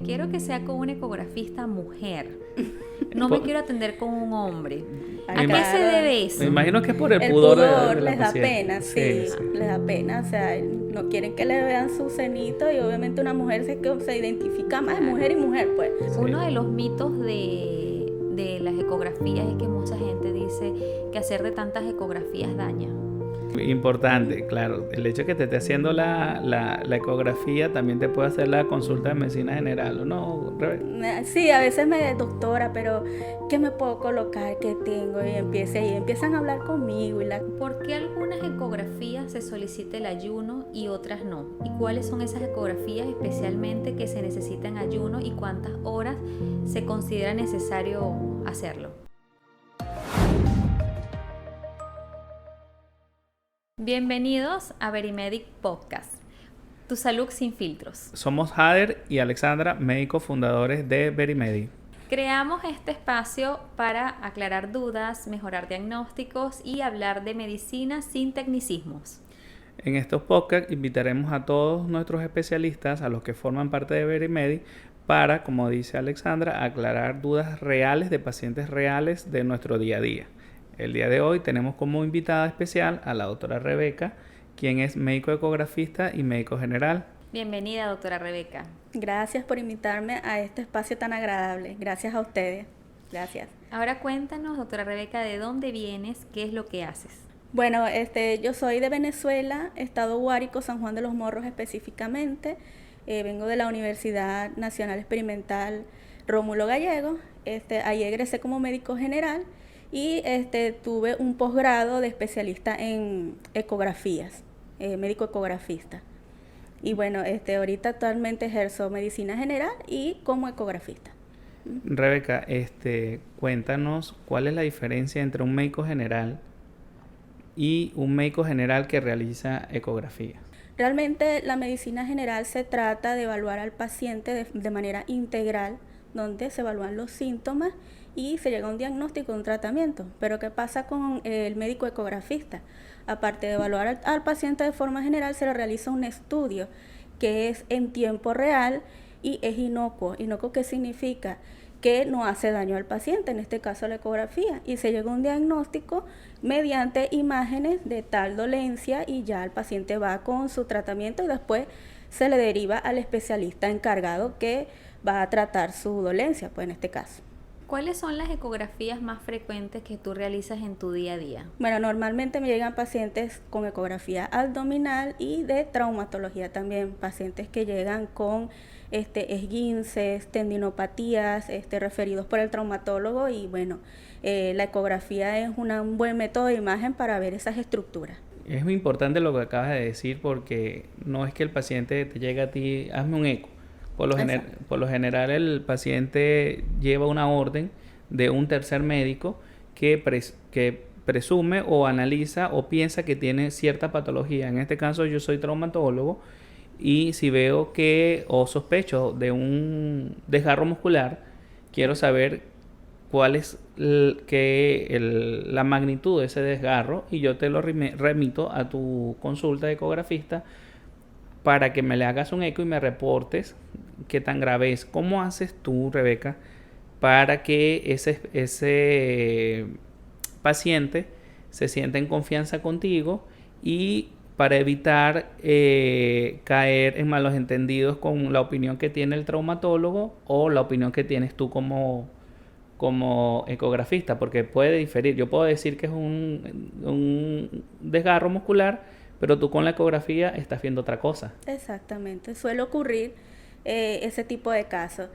quiero que sea con una ecografista mujer. No me quiero atender con un hombre. ¿A qué se debe eso? Me imagino que es por el pudor de la les da paciente. pena, sí, les da pena, o sea, no quieren que le vean su cenito y obviamente una mujer se identifica más, mujer y mujer, pues. Uno de los mitos de las ecografías es que mucha gente dice que hacer de tantas ecografías daña. Importante, claro. El hecho de que te esté haciendo la ecografía también te puede hacer la consulta de medicina general, ¿o no, Rebeca? Sí, a veces doctora, pero ¿qué me puedo colocar? ¿Qué tengo? Y empiezan a hablar conmigo. ¿Por qué algunas ecografías se solicita el ayuno y otras no? ¿Y cuáles son esas ecografías especialmente que se necesitan ayuno y cuántas horas se considera necesario hacerlo? Bienvenidos a Verimedic Podcast, tu salud sin filtros. Somos Jader y Alexandra, médicos fundadores de Verimedic. Creamos este espacio para aclarar dudas, mejorar diagnósticos y hablar de medicina sin tecnicismos. En estos podcasts invitaremos a todos nuestros especialistas, a los que forman parte de Verimedic, para, como dice Alexandra, aclarar dudas reales de pacientes reales de nuestro día a día. El día de hoy tenemos como invitada especial a la doctora Rebeca, quien es médico ecografista y médico general. Bienvenida, doctora Rebeca. Gracias por invitarme a este espacio tan agradable. Gracias a ustedes. Gracias. Ahora cuéntanos, doctora Rebeca, ¿de dónde vienes? ¿Qué es lo que haces? Bueno, yo soy de Venezuela, estado Guárico, San Juan de los Morros específicamente. Vengo de la Universidad Nacional Experimental Rómulo Gallego. Ahí egresé como médico general. Y tuve un posgrado de especialista en ecografías, médico ecografista. Y bueno, ahorita actualmente ejerzo medicina general y como ecografista. Rebeca, cuéntanos cuál es la diferencia entre un médico general y un médico general que realiza ecografía. Realmente la medicina general se trata de evaluar al paciente de manera integral, donde se evalúan los síntomas y se llega a un diagnóstico, un tratamiento. Pero ¿qué pasa con el médico ecografista? Aparte de evaluar al paciente de forma general, se le realiza un estudio que es en tiempo real y es inocuo. ¿Inocuo qué significa? Que no hace daño al paciente, en este caso la ecografía, y se llega a un diagnóstico mediante imágenes de tal dolencia y ya el paciente va con su tratamiento y después se le deriva al especialista encargado que va a tratar su dolencia, pues en este caso. ¿Cuáles son las ecografías más frecuentes que tú realizas en tu día a día? Bueno, normalmente me llegan pacientes con ecografía abdominal y de traumatología también, pacientes que llegan con esguinces, tendinopatías, referidos por el traumatólogo y bueno, la ecografía es un buen método de imagen para ver esas estructuras. Es muy importante lo que acabas de decir porque no es que el paciente te llegue a ti, hazme un eco. Por lo general el paciente lleva una orden de un tercer médico que presume o analiza o piensa que tiene cierta patología. En este caso yo soy traumatólogo y si veo o sospecho de un desgarro muscular, quiero saber cuál es la magnitud de ese desgarro y yo te lo remito a tu consulta de ecografista para que me le hagas un eco y me reportes qué tan grave es. ¿Cómo haces tú, Rebeca, para que ese paciente se sienta en confianza contigo y para evitar caer en malos entendidos con la opinión que tiene el traumatólogo o la opinión que tienes tú como ecografista? Porque puede diferir. Yo puedo decir que es un desgarro muscular, pero tú con la ecografía estás viendo otra cosa. Exactamente, suele ocurrir ese tipo de casos.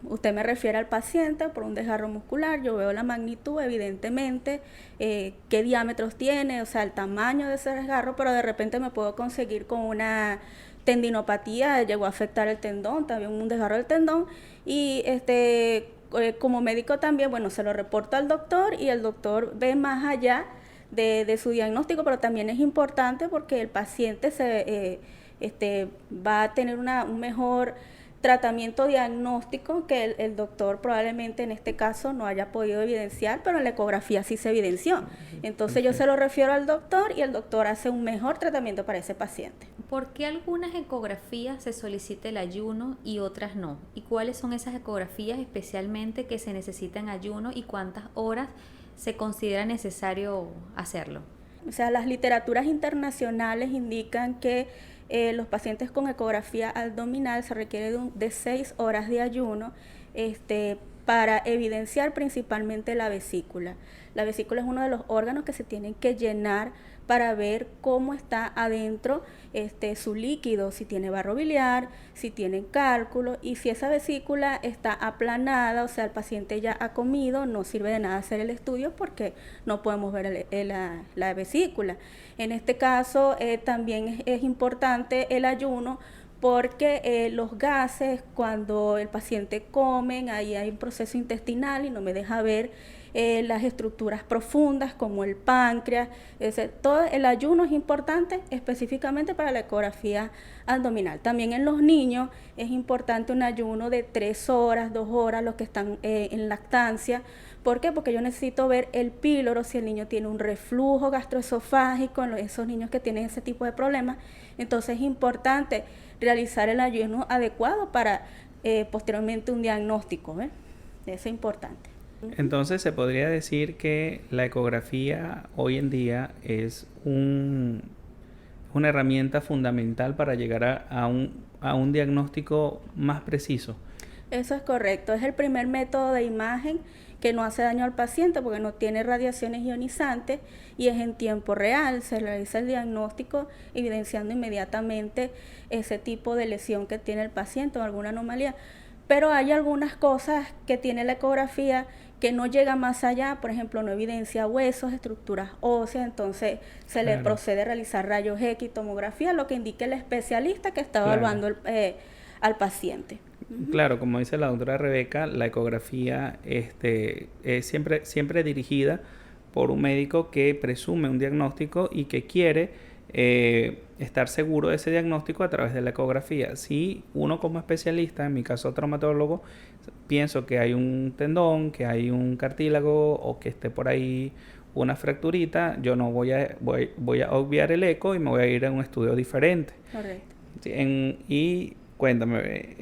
Usted me refiere al paciente por un desgarro muscular, yo veo la magnitud, evidentemente, qué diámetros tiene, o sea, el tamaño de ese desgarro, pero de repente me puedo conseguir con una tendinopatía, llegó a afectar el tendón, también un desgarro del tendón, y como médico también, bueno, se lo reporto al doctor y el doctor ve más allá de su diagnóstico, pero también es importante porque el paciente va a tener un mejor tratamiento diagnóstico que el doctor probablemente en este caso no haya podido evidenciar, pero en la ecografía sí se evidenció. Entonces yo se lo refiero al doctor y el doctor hace un mejor tratamiento para ese paciente. ¿por qué algunas ecografías se solicita el ayuno y otras no? ¿Y cuáles son esas ecografías especialmente que se necesitan ayuno y cuántas horas se considera necesario hacerlo? O sea, las literaturas internacionales indican que los pacientes con ecografía abdominal se requiere de 6 horas de ayuno para evidenciar principalmente la vesícula. La vesícula es uno de los órganos que se tienen que llenar para ver cómo está adentro su líquido, si tiene barro biliar, si tiene cálculo, y si esa vesícula está aplanada, o sea, el paciente ya ha comido, no sirve de nada hacer el estudio porque no podemos ver la vesícula. En este caso también es importante el ayuno porque los gases, cuando el paciente come, ahí hay un proceso intestinal y no me deja ver las estructuras profundas como el páncreas. Todo el ayuno es importante específicamente para la ecografía abdominal. También en los niños es importante un ayuno de 3 horas, 2 horas, los que están en lactancia. ¿Por qué? Porque yo necesito ver el píloro, si el niño tiene un reflujo gastroesofágico, esos niños que tienen ese tipo de problemas. Entonces es importante realizar el ayuno adecuado para posteriormente un diagnóstico, ¿ves? Eso es importante. Entonces se podría decir que la ecografía hoy en día es una herramienta fundamental para llegar a un diagnóstico más preciso. Eso es correcto, es el primer método de imagen que no hace daño al paciente porque no tiene radiaciones ionizantes y es en tiempo real. Se realiza el diagnóstico evidenciando inmediatamente ese tipo de lesión que tiene el paciente o alguna anomalía. Pero hay algunas cosas que tiene la ecografía que no llega más allá, por ejemplo, no evidencia huesos, estructuras óseas, entonces se le procede a realizar rayos X, tomografía, lo que indique el especialista que está evaluando al paciente. Claro, como dice la doctora Rebeca, la ecografía es siempre dirigida por un médico que presume un diagnóstico y que quiere estar seguro de ese diagnóstico a través de la ecografía. Si uno como especialista, en mi caso traumatólogo, pienso que hay un tendón, que hay un cartílago o que esté por ahí una fracturita, yo no voy a obviar el eco y me voy a ir a un estudio diferente. Correcto. Y cuéntame,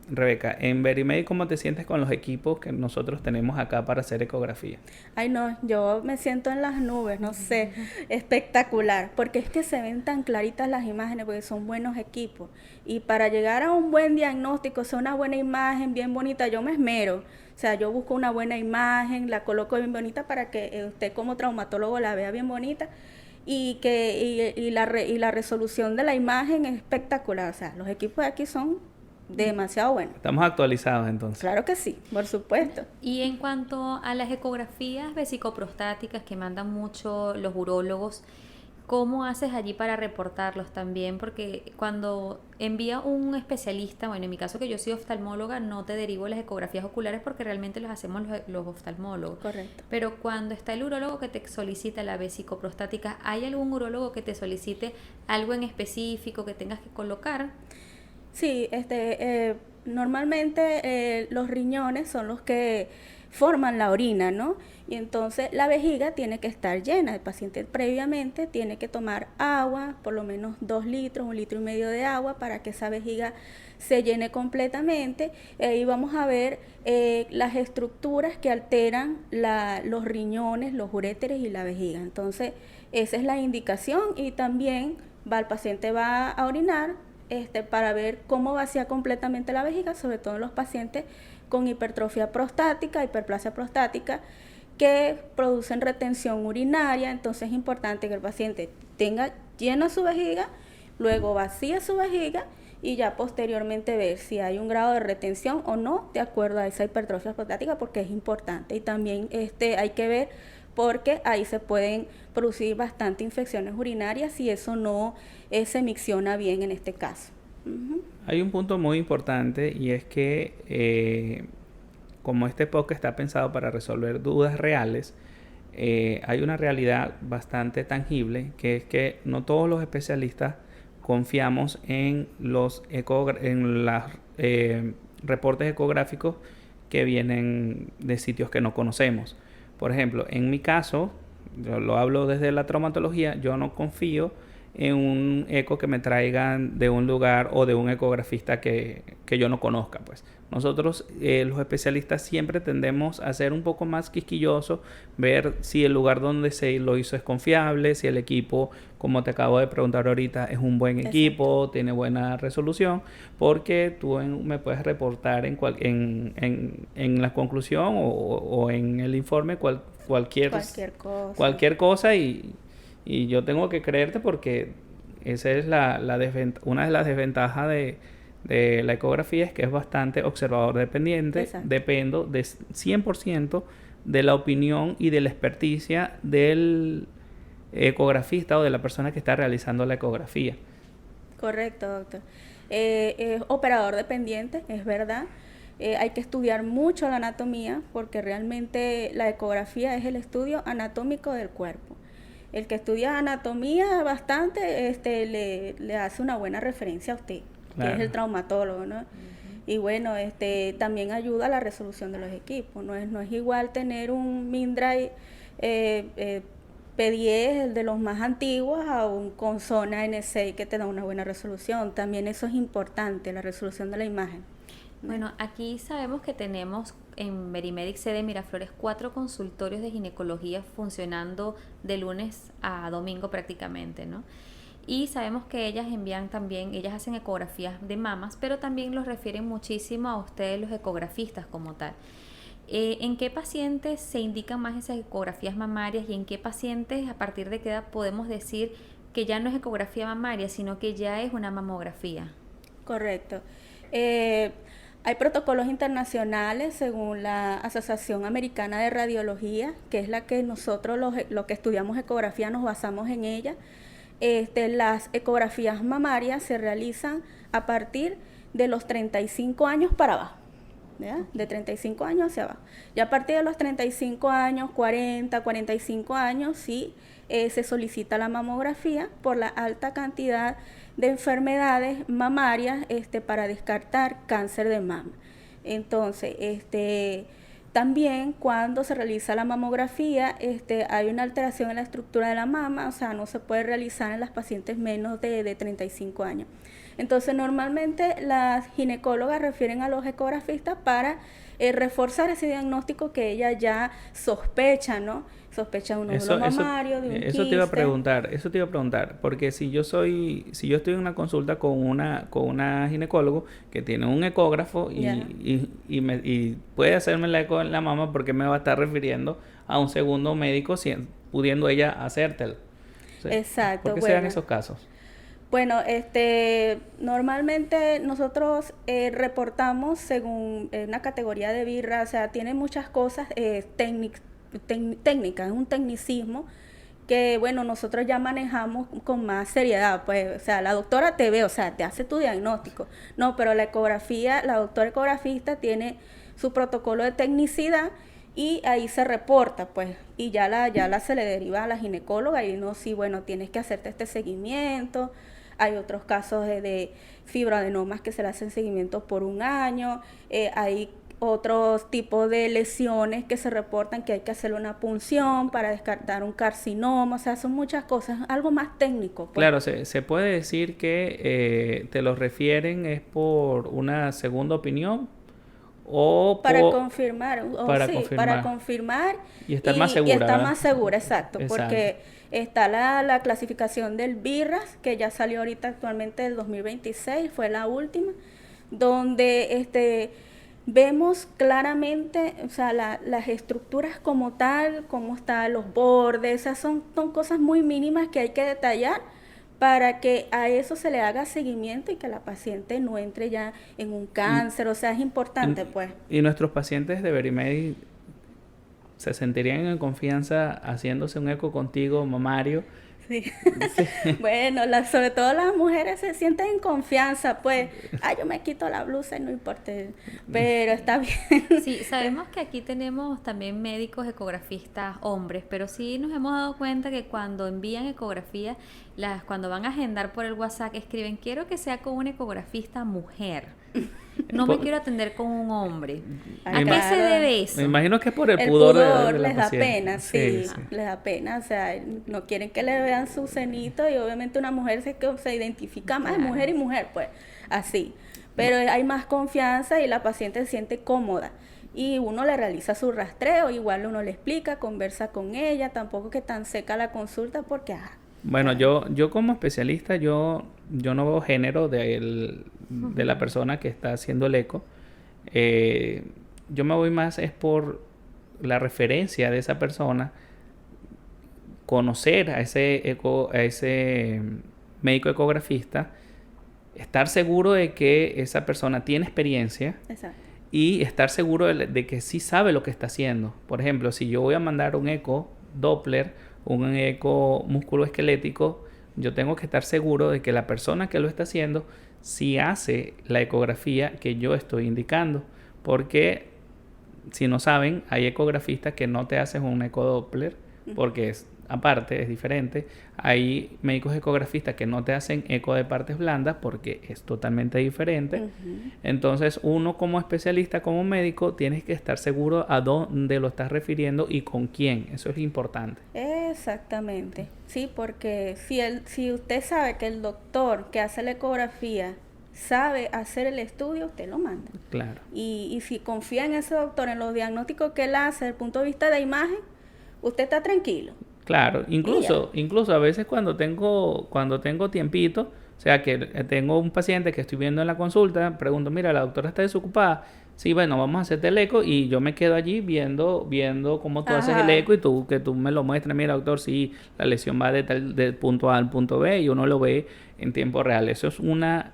Rebeca, en Verimed, ¿cómo te sientes con los equipos que nosotros tenemos acá para hacer ecografía? Ay, no, yo me siento en las nubes, no sé, espectacular, porque es que se ven tan claritas las imágenes, porque son buenos equipos. Y para llegar a un buen diagnóstico, o sea, una buena imagen bien bonita, yo me esmero. O sea, yo busco una buena imagen, la coloco bien bonita para que usted como traumatólogo la vea bien bonita. Y la resolución de la imagen es espectacular. O sea, los equipos de aquí son demasiado buenos. Estamos actualizados entonces. Claro que sí, por supuesto. Y en cuanto a las ecografías vesicoprostáticas que mandan mucho los urólogos, ¿cómo haces allí para reportarlos también? Porque cuando envía un especialista, bueno, en mi caso que yo soy oftalmóloga, no te derivo las ecografías oculares porque realmente las hacemos los oftalmólogos. Correcto. Pero cuando está el urólogo que te solicita la vesicoprostática, ¿hay algún urólogo que te solicite algo en específico que tengas que colocar? Sí, normalmente los riñones son los que forman la orina, ¿no? Y entonces la vejiga tiene que estar llena. El paciente previamente tiene que tomar agua, por lo menos 2 litros, 1,5 litros de agua para que esa vejiga se llene completamente. Y vamos a ver las estructuras que alteran los riñones, los uréteres y la vejiga. Entonces, esa es la indicación y también el paciente va a orinar para ver cómo vacía completamente la vejiga, sobre todo en los pacientes con hipertrofia prostática, hiperplasia prostática, que producen retención urinaria. Entonces es importante que el paciente tenga llena su vejiga, luego vacíe su vejiga y ya posteriormente ver si hay un grado de retención o no de acuerdo a esa hipertrofia prostática, porque es importante. Y también hay que ver porque ahí se pueden producir bastante infecciones urinarias y eso no se micciona bien en este caso. Hay un punto muy importante y es que como este podcast está pensado para resolver dudas reales, hay una realidad bastante tangible, que es que no todos los especialistas confiamos en los reportes ecográficos que vienen de sitios que no conocemos. Por ejemplo, en mi caso, yo lo hablo desde la traumatología, yo no confío en un eco que me traigan de un lugar o de un ecografista que yo no conozca, pues. Nosotros, los especialistas, siempre tendemos a ser un poco más quisquillosos, ver si el lugar donde se lo hizo es confiable, si el equipo, como te acabo de preguntar ahorita, es un buen equipo, tiene buena resolución, porque tú me puedes reportar en la conclusión o en el informe cualquier cosa y yo tengo que creerte porque esa es una de las desventajas de la ecografía, es que es bastante observador dependiente. Exacto. Dependo de 100% de la opinión y de la experticia del ecografista o de la persona que está realizando la ecografía. Correcto, doctor. Es operador dependiente, es verdad. Hay que estudiar mucho la anatomía porque realmente la ecografía es el estudio anatómico del cuerpo. El que estudia anatomía bastante le hace una buena referencia a usted, claro, que es el traumatólogo, ¿no? Y bueno, también ayuda a la resolución de los equipos. No es igual tener un Mindray P10, el de los más antiguos, a un Consona N6 que te da una buena resolución. También eso es importante, la resolución de la imagen. Bueno, aquí sabemos que tenemos en Verimedic sede Miraflores 4 consultorios de ginecología funcionando de lunes a domingo prácticamente, ¿no? Y sabemos que ellas envían también, ellas hacen ecografías de mamas, pero también los refieren muchísimo a ustedes los ecografistas como tal. ¿En qué pacientes se indican más esas ecografías mamarias y en qué pacientes, a partir de qué edad podemos decir que ya no es ecografía mamaria, sino que ya es una mamografía? Correcto. Hay protocolos internacionales según la Asociación Americana de Radiología, que es la que nosotros los que estudiamos ecografía nos basamos en ella. Las ecografías mamarias se realizan a partir de los 35 años para abajo, ¿ya? De 35 años hacia abajo. Y a partir de los 35 años, 40, 45 años, sí se solicita la mamografía por la alta cantidad de enfermedades mamarias para descartar cáncer de mama. Entonces, también cuando se realiza la mamografía, hay una alteración en la estructura de la mama, o sea, no se puede realizar en las pacientes menos de 35 años. Entonces, normalmente las ginecólogas refieren a los ecografistas para reforzar ese diagnóstico que ella ya sospecha, ¿no? Sospecha de un nódulo mamario, de un quiste. Eso te iba a preguntar, porque si yo estoy en una consulta con una ginecólogo que tiene un ecógrafo y puede hacerme la eco en la mama, ¿por qué me va a estar refiriendo a un segundo médico pudiendo ella hacértelo? ¿Sí? Exacto. ¿Por qué se dan esos casos? Bueno, normalmente nosotros reportamos según una categoría de birra, o sea, tiene muchas cosas técnicas, es un tecnicismo que, bueno, nosotros ya manejamos con más seriedad, pues, o sea, la doctora te ve, o sea, te hace tu diagnóstico, no, pero la ecografía, la doctora ecografista tiene su protocolo de tecnicidad y ahí se reporta, pues, y ya se le deriva a la ginecóloga y no, sí, bueno, tienes que hacerte este seguimiento. Hay otros casos de fibroadenomas que se le hacen seguimiento por 1 año, hay otros tipos de lesiones que se reportan que hay que hacer una punción para descartar un carcinoma, o sea, son muchas cosas, algo más técnico. Pues. Claro, se puede decir que te lo refieren es por una segunda opinión o para confirmar, para confirmar y estar más segura. Y estar más segura, exacto. Porque está la clasificación del BIRAS, que ya salió ahorita actualmente del 2026, fue la última, donde vemos claramente, o sea, las estructuras como tal, cómo están los bordes, esas son cosas muy mínimas que hay que detallar para que a eso se le haga seguimiento y que la paciente no entre ya en un cáncer, o sea, es importante, pues. ¿Y nuestros pacientes de Verimedic se sentirían en confianza haciéndose un eco contigo, mamario? Sí. Bueno, sobre todo las mujeres se sienten en confianza, pues, yo me quito la blusa y no importa, pero está bien. Sí, sabemos que aquí tenemos también médicos ecografistas hombres, pero sí nos hemos dado cuenta que cuando envían ecografía, cuando van a agendar por el WhatsApp, escriben, quiero que sea con una ecografista mujer. No me Por- quiero atender con un hombre. Ay, ¿A qué claro. se debe eso? Me imagino que es por el El pudor, pudor de la les da paciente. pena, sí, les da pena, o sea, no quieren que le vean su cenito y obviamente una mujer se identifica más, Claro. mujer y mujer, pues, así. Pero hay más confianza y la paciente se siente cómoda. Y uno le realiza su rastreo, igual uno le explica, conversa con ella, tampoco que tan seca la consulta porque, Bueno, yo como especialista, yo no veo género de la persona que está haciendo el eco. Yo me voy más es por la referencia de esa persona, conocer a ese médico ecografista, estar seguro de que esa persona tiene experiencia exacto. y estar seguro de que sí sabe lo que está haciendo. Por ejemplo, si yo voy a mandar un eco Doppler, un eco musculoesquelético, yo tengo que estar seguro de que la persona que lo está haciendo sí hace la ecografía que yo estoy indicando. Porque, si no saben, hay ecografistas que no te hacen un eco Doppler porque aparte es diferente. Hay médicos ecografistas que no te hacen eco de partes blandas porque es totalmente diferente. Entonces, uno como especialista, como médico, tienes que estar seguro a dónde lo estás refiriendo y con quién. Eso es importante. Exactamente, sí, porque si usted sabe que el doctor que hace la ecografía sabe hacer el estudio, usted lo manda. Claro. Y si confía en ese doctor, en los diagnósticos que él hace, desde el punto de vista de imagen, usted está tranquilo. Claro, incluso a veces cuando tengo tiempito, o sea que tengo un paciente que estoy viendo en la consulta, pregunto, mira, la doctora está desocupada. Sí, bueno, vamos a hacerte el eco y yo me quedo allí viendo cómo tú haces el eco y que tú me lo muestres. Mira, doctor, sí, la lesión va del punto A al punto B y uno lo ve en tiempo real. Eso es una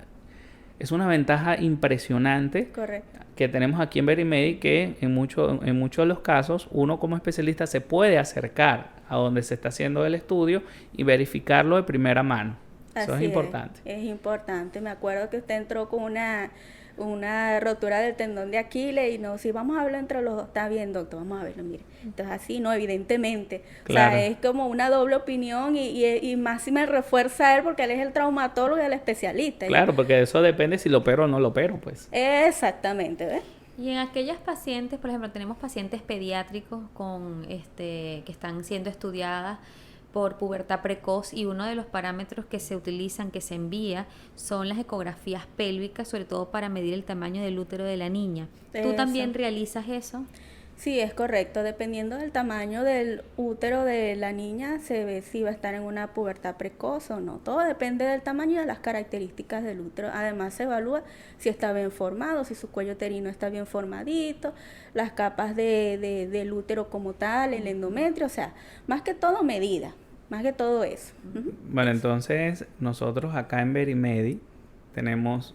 ventaja impresionante. Correcto. Que tenemos aquí en Verimedi, que en muchos de los casos uno como especialista se puede acercar a donde se está haciendo el estudio y verificarlo de primera mano. Eso es importante. Es importante. Me acuerdo que usted entró con una rotura del tendón de Aquiles y no, si vamos a hablar entre los dos, está bien, doctor, vamos a verlo, mire. Entonces así, no, evidentemente. Claro. O sea, es como una doble opinión y más si me refuerza a él porque él es el traumatólogo y el especialista. Claro, porque de eso depende si lo opero o no lo opero, pues. Exactamente, ¿ves? Y en aquellas pacientes, por ejemplo, tenemos pacientes pediátricos que están siendo estudiadas por pubertad precoz y uno de los parámetros que se utilizan, que se envía, son las ecografías pélvicas, sobre todo para medir el tamaño del útero de la niña. ¿Tú también realizas eso? Sí, es correcto. Dependiendo del tamaño del útero de la niña, se ve si va a estar en una pubertad precoz o no. Todo depende del tamaño y de las características del útero. Además, se evalúa si está bien formado, si su cuello uterino está bien formadito, las capas del útero como tal, el endometrio, o sea, más que todo medida, más que todo eso. Bueno, entonces nosotros acá en Verimedi tenemos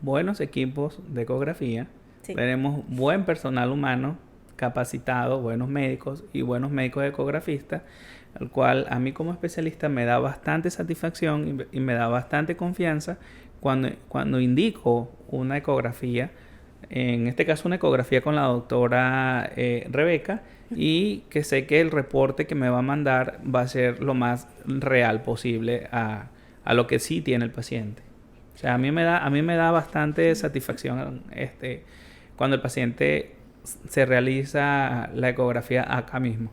buenos equipos de ecografía, Sí. tenemos buen personal humano capacitado, buenos médicos y buenos médicos ecografistas, el cual a mí como especialista me da bastante satisfacción y me da bastante confianza cuando indico una ecografía, en este caso una ecografía con la doctora Rebeca, y que sé que el reporte que me va a mandar va a ser lo más real posible a lo que sí tiene el paciente. O sea, a mí me da bastante satisfacción cuando el paciente se realiza la ecografía acá mismo.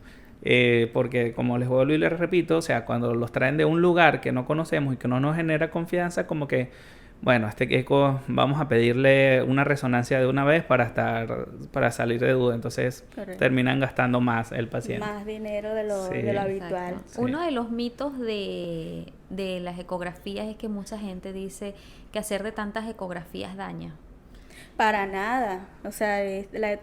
Porque como les vuelvo y les repito, o sea, cuando los traen de un lugar que no conocemos y que no nos genera confianza, como que, bueno, este eco vamos a pedirle una resonancia de una vez para salir de duda. Entonces terminan gastando más el paciente. Más dinero de lo habitual. Sí. Uno de los mitos de las ecografías es que mucha gente dice que hacer de tantas ecografías daña. Para nada, o sea,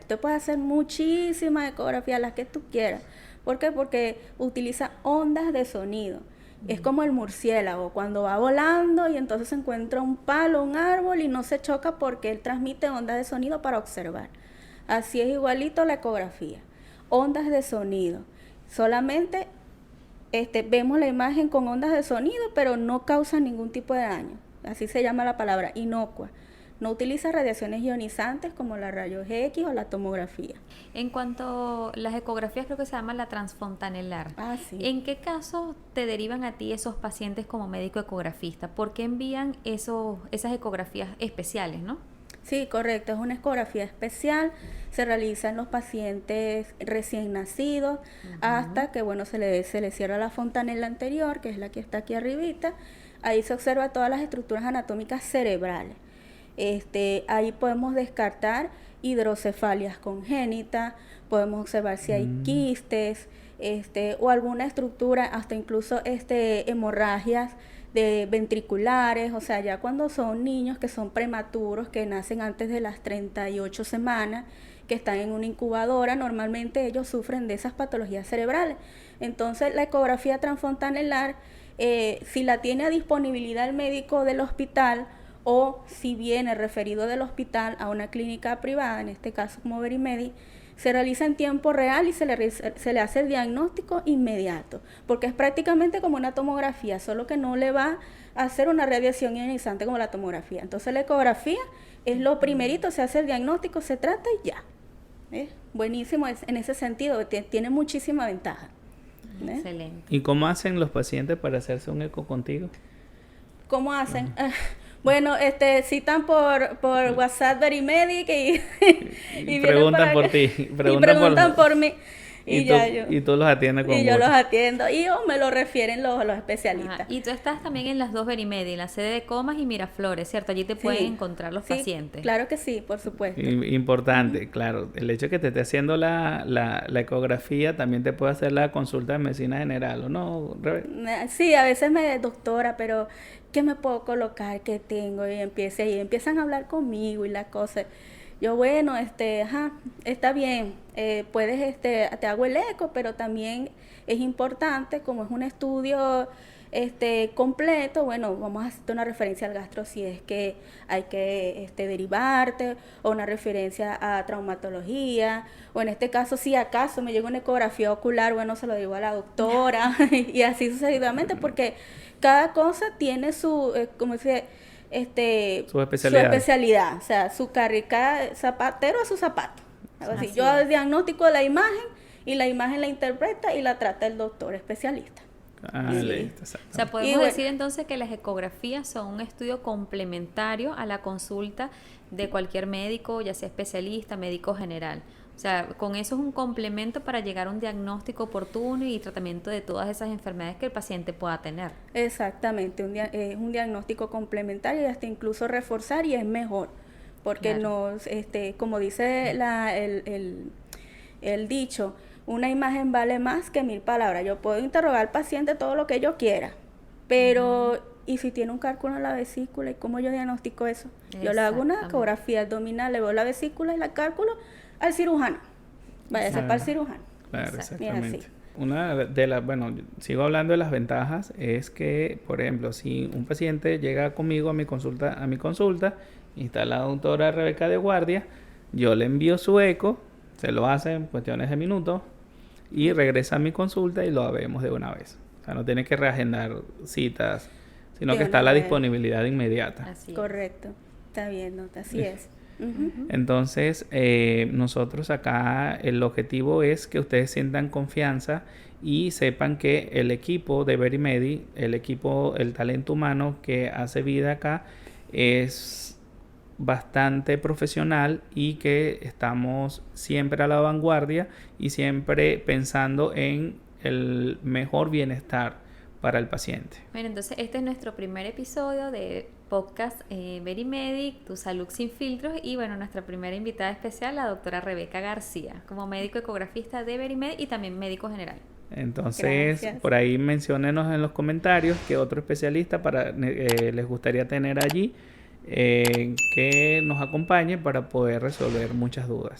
tú puedes hacer muchísimas ecografías, las que tú quieras. ¿Por qué? Porque utiliza ondas de sonido. Es como el murciélago, cuando va volando y entonces se encuentra un palo, un árbol y no se choca porque él transmite ondas de sonido para observar. Así es igualito la ecografía, ondas de sonido. Solamente vemos la imagen con ondas de sonido, pero no causa ningún tipo de daño. Así se llama la palabra, inocua. No utiliza radiaciones ionizantes como la rayos X o la tomografía. En cuanto a las ecografías, creo que se llama la transfontanelar. Sí. ¿En qué caso te derivan a ti esos pacientes como médico ecografista? ¿Por qué envían esas ecografías especiales, no? Sí, correcto, es una ecografía especial, se realiza en los pacientes recién nacidos hasta que, bueno, se le cierra la fontanela anterior, que es la que está aquí arribita. Ahí se observa todas las estructuras anatómicas cerebrales. Ahí podemos descartar hidrocefalias congénitas, podemos observar si hay quistes, o alguna estructura, hasta incluso hemorragias de ventriculares, o sea, ya cuando son niños que son prematuros, que nacen antes de las 38 semanas, que están en una incubadora, normalmente ellos sufren de esas patologías cerebrales. Entonces, la ecografía transfontanelar, si la tiene a disponibilidad el médico del hospital, o si viene referido del hospital a una clínica privada, en este caso como Verimedi, se realiza en tiempo real y se le hace el diagnóstico inmediato, porque es prácticamente como una tomografía, solo que no le va a hacer una radiación ionizante como la tomografía. Entonces la ecografía es lo primerito, se hace el diagnóstico, se trata y ya. Buenísimo en ese sentido, tiene muchísima ventaja. Excelente. ¿Y cómo hacen los pacientes para hacerse un eco contigo? ¿Cómo hacen? Bueno, citan por WhatsApp Verimedic y preguntan por ti. Y preguntan por mí. Y tú los atiendes con Y yo gusto. los atiendo. Y me lo refieren los especialistas. Ajá. Y tú estás también en las dos Verimedi, en la sede de Comas y Miraflores, ¿cierto? Allí te pueden encontrar los pacientes. Claro que sí, por supuesto. Importante, claro. El hecho de que te esté haciendo la ecografía también te puede hacer la consulta de medicina general, ¿o no, Rebe? Sí, a veces doctora, pero ¿qué me puedo colocar? ¿Qué tengo? Y empiezan a hablar conmigo y la cosa. Yo, bueno, está bien, puedes, te hago el eco, pero también es importante, como es un estudio completo, bueno, vamos a hacerte una referencia al gastro si es que hay que derivarte, o una referencia a traumatología, o en este caso, si acaso me llega una ecografía ocular, bueno, se lo digo a la doctora, y así sucesivamente, porque cada cosa tiene su, como dice, su especialidad, o sea, cada zapatero a su zapato. Algo así. Yo es. diagnostico la imagen y la imagen la interpreta y la trata el doctor especialista. Listo, o sea, podemos decir entonces que las ecografías son un estudio complementario a la consulta de cualquier médico, ya sea especialista, médico general. O sea, con eso es un complemento para llegar a un diagnóstico oportuno y tratamiento de todas esas enfermedades que el paciente pueda tener. Exactamente, es un diagnóstico complementario y hasta incluso reforzar, y es mejor, porque como dice el dicho, una imagen vale más que 1000 palabras. Yo puedo interrogar al paciente todo lo que yo quiera, pero ¿y si tiene un cálculo en la vesícula? ¿Y cómo yo diagnostico eso? Yo le hago una ecografía abdominal, le veo la vesícula y la cálculo al cirujano. Váyase para el cirujano. Claro, exactamente. Una de las, bueno, sigo hablando de las ventajas, es que, por ejemplo, si un paciente llega conmigo a mi consulta, y está la doctora Rebeca de guardia, yo le envío su eco, se lo hace en cuestiones de minutos, y regresa a mi consulta y lo vemos de una vez. O sea, no tiene que reagendar citas, sino que está a la disponibilidad inmediata. Así correcto, está bien, ¿no? Así es. Entonces, nosotros acá el objetivo es que ustedes sientan confianza y sepan que el equipo de Verimedi, el talento humano que hace vida acá, es bastante profesional y que estamos siempre a la vanguardia y siempre pensando en el mejor bienestar para el paciente. Bueno, entonces este es nuestro primer episodio de podcast Verimedic, Tu Salud Sin Filtros, y bueno, nuestra primera invitada especial, la doctora Rebeca García, como médico ecografista de Verimedic y también médico general. Entonces, gracias. Por ahí menciónenos en los comentarios qué otro especialista les gustaría tener allí, que nos acompañe para poder resolver muchas dudas.